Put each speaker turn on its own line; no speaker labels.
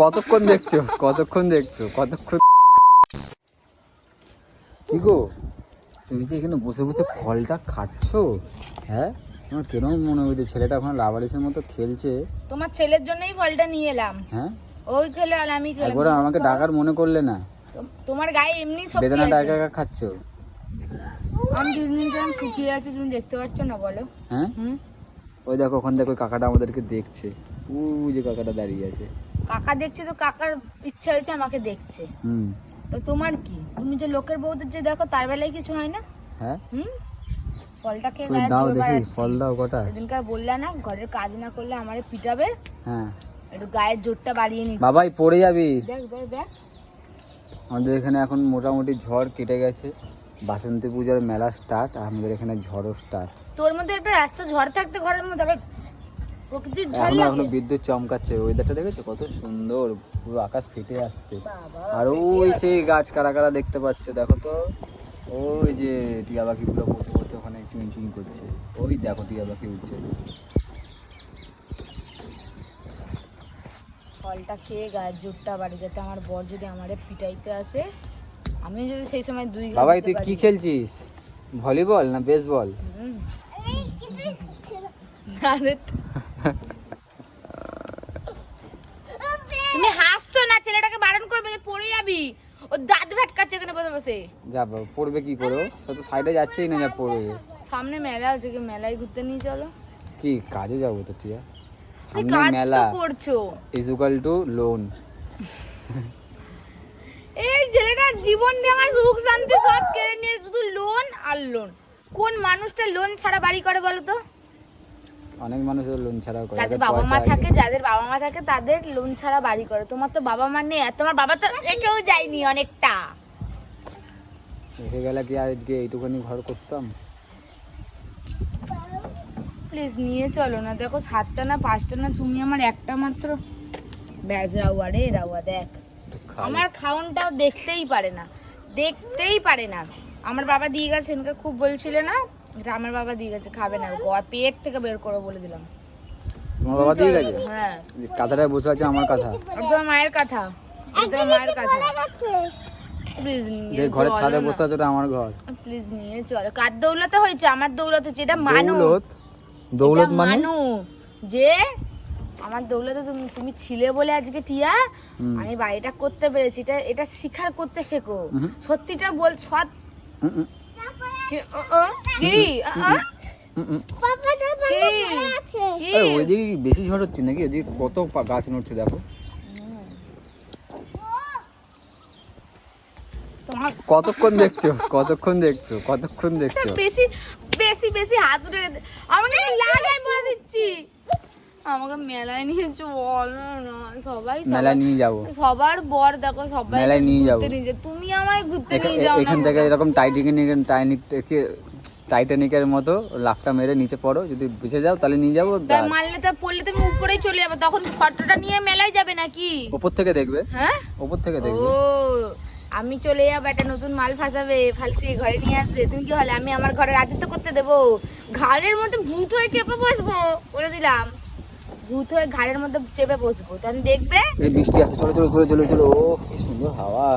কতক্ষণ দেখছো কতক্ষণ কি গো তুমি যে এখানে বসে বসে ফলটা খাচ্ছো? হ্যাঁ, আমার কেরম মনে হচ্ছে ছেলেটা এখন লাভালিসের মতো খেলছে।
তোমার ছেলের জন্যই ফলটা নিয়ে এলাম।
হ্যাঁ,
ওই খেলে আর আমি খেলাম।
একবার আমাকে ডাকার মনে করলে না?
তোমার গায়ে এমনি শক্তি আছে।
বেদানাটা একা একা খাচ্ছো?
আমি দুদিন ধরে শুকিয়ে আছি, তুমি দেখতে পাচ্ছ না বলো?
হ্যাঁ, ওই দেখো ওখান থেকে ওই কাকাটা আমাদেরকে দেখছে। ওই যে কাকাটা দাঁড়িয়ে আছে।
কাকা দেখছে তো কাকার ইচ্ছা হয়েছে আমাকে দেখছে। তো তোমার কি? তুমি যে লোকের বউদের যে দেখো তার বেলায় কিছু হয় না?
হ্যাঁ,
ফলটা খেয়ে
ওই
গায়ে
দাও
জোর
দেখি
বাড়াচ্ছি।
ফল দাও কটা।
সেদিনকার বললে না ঘরের কাজ না করলে আমারে পিটাবে।
হ্যাঁ,
একটু গায়ের জোরটা বাড়িয়ে নিচ্ছি।
বাবাই পড়ে যাবি।
দেখ দেখ দেখ
আমাদের এখানে এখন মোটামুটি ঝড় কেটে গেছে। বাসন্তী পূজার মেলা স্টার্ট, আর আমাদের এখানে ঝড়ও স্টার্ট।
তোর মধ্যে একটা রাস্তা ঝড় থাকতে ঘরের মধ্যে আবার প্রকৃতির ঝড়
এখনো
লাগে।
বিদ্যুৎ চমকাচ্ছে। ওয়েদারটা দেখেছো কত সুন্দর, পুরো আকাশ ফেটে আসছে।
বাবা,
আর ওই সেই গাছ কারা কারা দেখতে পাচ্ছ দেখো তো। ওই যে টিয়া পাখিগুলো বসে বসে ওখানে চুই চুই করছে। ওই দেখো টিয়া পাখি উঠছে।
ফলটা খেয়ে গায়ের জোরটা বাড়ি, যাতে আমার বর যদি আমারে পিটাইতে আসে আমি যদি সেই সময় দুই গা
বাবাই
দিতে
তুই
পারি।
কি খেলছিস? ভলিবল না বেসবল?
তুমি হাসছো না, ছেলেটাকে বারণ করবে যে পড়ে যাবি। ও দাঁত ভেটকাচ্ছে এখানে বসে বসে।
যা পড়বে কি করে? সে তো সাইডে যাচ্ছেই না, যা পড়বে।
সামনে মেলা হচ্ছে, কি মেলায় ঘুরতে নিয়ে চলো।
কি কাজে যাবো তো টিয়া?
তুমি
সামনে
কাজ
মেলা
তো করছো।
Equal to loan.
এই ছেলেটার জীবন দিয়ে আমার সুখ শান্তি সব কেড়ে নিয়ে শুধু লোন আর লোন। কোন মানুষটা লোন ছাড়া বাড়ি করে বলো তো?
অনেক মানুষের লোন ছাড়াও করে।
যাদের বাবা মা থাকে, যাদের বাবা মা থাকে তাদের লোন ছাড়া বাড়ি করে। তোমার তো বাবা মা নেই, আর তোমার বাবা তো রেখেও যায়নি অনেকটা।
রেখে গেলে কি আর আজকে এইটুখানি ঘর করতাম?
প্লিজ নিয়ে চলো না। দেখো 7টা না 5টা না, তুমি আমার একটা মাত্র ব্যাজ রাউয়া রে রাউয়া। দেখ আমার খাওনটাও দেখতেই পারে না। আমার বাবা দিয়ে গেছে, সেদিনকে খুব বলছিলে না, এটা আমার বাবা দিয়ে গেছে, খাবে না। পেট থেকে বের করে বলে দিলাম।
তোমার বাবা দিয়ে গেছে?
হ্যাঁ,
কথাটায় বসে আছে আমার কথা।
তোমার মায়ের কথা, তোমার মায়ের কথা। প্লিজ
যে
নিয়ে
ঘরের ছাদে
চলো
বসে আছে ওটা আমার ঘর।
প্লিজ নিয়ে চলো। কার দৌলতে হয়েছে? আমার দৌলত হচ্ছে। এটা মানো।
দৌলত মানে
যে আমার দৌলতে তুমি ছিলে বলে আজকে টিয়া আমি বাড়িটা করতে পেরেছি। এটা স্বীকার করতে শেখো। সত্যিটা বল। সৎ কি
ওইদিকে বেশি ঝড় হচ্ছে নাকি? ওইদিকে কত গাছ নড়ছে দেখো। কতক্ষণ দেখছো?
বেশি বেশি বেশি হাত উঠে আমাকে লাগাই বলে দিচ্ছি। আমাকে মেলায় নিয়ে চল না। সবাই
মেলায় নিয়ে যাবো।
সবার বর দেখো, সবাই
মেলায় নিয়ে যাবো।
তুমি আমায় ঘুরতে নিয়ে যাও না।
এখান থেকে এরকম টাইটানিকের মতো লাফটা মেরে নিচে পড়ো, যদি বেঁচে যাও তাহলে নিয়ে যাবো।
মারলে তো পড়লে তুমি উপরেই চলে যাবে, তখন ফটোটা নিয়ে মেলায় যাবে নাকি?
উপর থেকে দেখবে।
হ্যাঁ,
উপর থেকে দেখবে।
ও আমি চলে যাবো, একটা নতুন মাল ফালসিয়ে ঘরে নিয়ে আসবে। তুমি কি হলে আমি আমার ঘরে রাজত্ব করতে দেবো? ঘাড়ের মধ্যে ভূত হয়ে চেপে বসবো বলে দিলাম। ভূত হয়ে ঘাড়ের মধ্যে চেপে বসবো, তখন দেখবে।
এই বৃষ্টি আসছে, চলো চলো চলো চলো চলো। ও কি সুন্দর হাওয়া।